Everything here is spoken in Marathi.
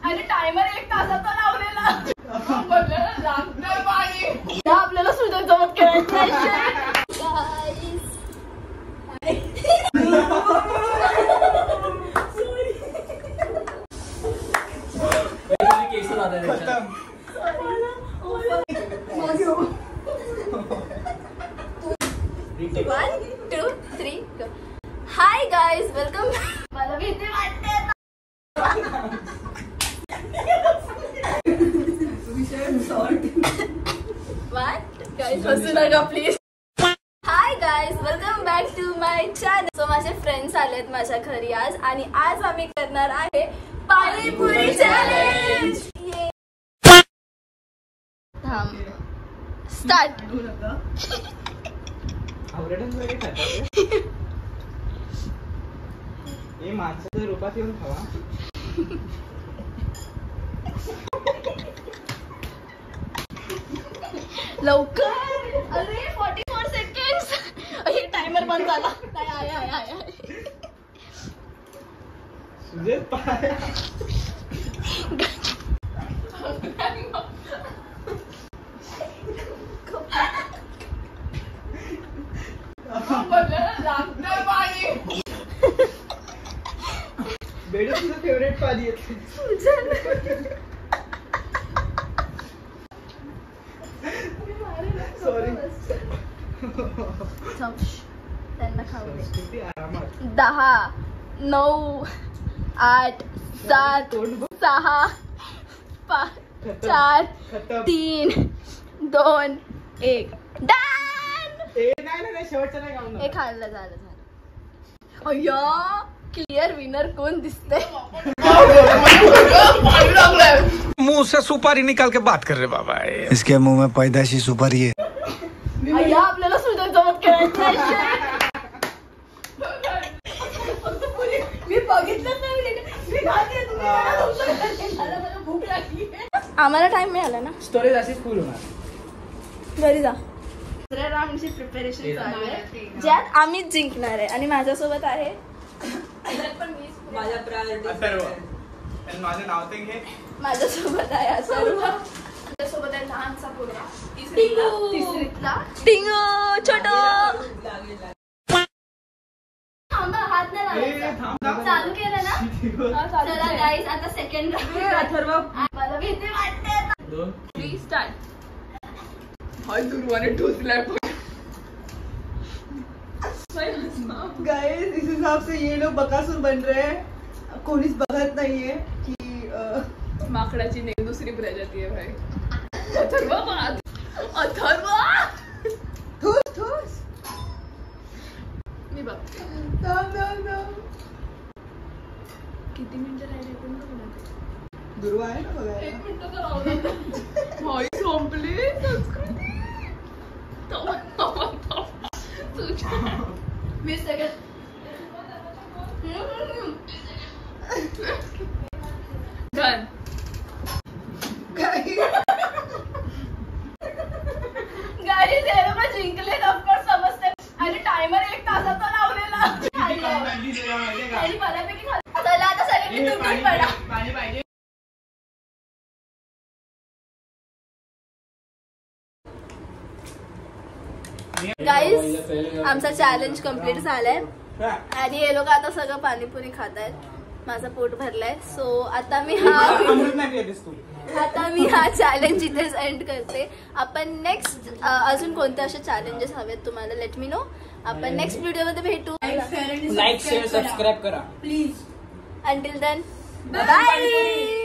आणि टायमर 1 तासाचा लावलेला. लागतंय पाणी. आपल्याला सुद्धा जमत करायचं. One, 2, 3, go. Hi guys, welcome. मला भीती वाटते. What? Guys, हसू नका please. Hi guys, welcome back to my channel. So माझे फ्रेंड्स आलेत माझ्या घरी आज आणि आज आम्ही करणार आहे पाणीपुरी चॅलेंज. स्टार्ट. हे माणसाच्या रूपात येऊन खावा. लवकर. अरे 44 सेकंड्स. हे टायमर बंद झाला. सुजय पाय. लागतंय पाणी. बेडू तुझं फेवरेट पाणी येते. सॉरी. त्यांना खाऊ दे. 10, 9, 8, 7, 6, 5, 4, 3, 2, 1. नाही शेवटचं नाही गाऊन. हे खाल्लं झालं. अय्या क्लिअर विनर कोण दिसतंय. मुंह से सुपारी निकाल के बात कर रहे बाबा. इसके मुंह में पैदाशी सुपारी है. अय्या आपल्याला सुद्धा जमत करायचं. मी बघितलं भूक लागली. आम्हाला टाइम मिळाला ना. स्टोरेज अशीच फुल होणार. घरी जा. दुसऱ्या राऊंडची प्रिपरेशन चालू आहे ज्यात आम्हीच जिंकणार आहे आणि माझ्यासोबत आहे माझं नाव ते घे. माझ्यासोबत आहे अथर्व. माझ्यासोबत आहे लहानसा पोरगा तिसरीतला टिंगू छोटो. हात नाही लावायचा. चालू केलं ना. चला गाईज आता सेकंड अथर्व. मला भीती वाटते. 3 स्टार्ट. गाइस इस हिसाब से ये लोग बकासुर बन रहे हैं. कोणीच बघत नाहीये की माकडाची नाही दुसरी प्रजाती आहे भाई. अथर्व ठोस ठोस. मी बघते किती मिनिटं राहिले पण दुर्वा आहे ना बघायला. 1 मिनिट तर राहू. भाई संपली संस्कृती. 20 सेकंड. डन. गाईज हे लोक जिंकले ऑफकोर्स समजते. आणि टायमर 1 तासाचा लावलेला. आणि बऱ्यापैकी चला आता सगळ्यांनी तुटून पडा. पाणी पाहिजे. गाईज आमचा चॅलेंज कम्प्लीट झालाय आणि हे लोक आता सगळं पाणीपुरी खात आहेत. माझं पोट भरलंय. सो आता मी हा चॅलेंज इथेच एंड करते. आपण नेक्स्ट अजून कोणते असे चॅलेंजेस हवेत तुम्हाला लेट मी नो. आपण नेक्स्ट व्हिडिओमध्ये भेटू. लाईक शेअर सबस्क्राईब करा प्लीज. Until then bye.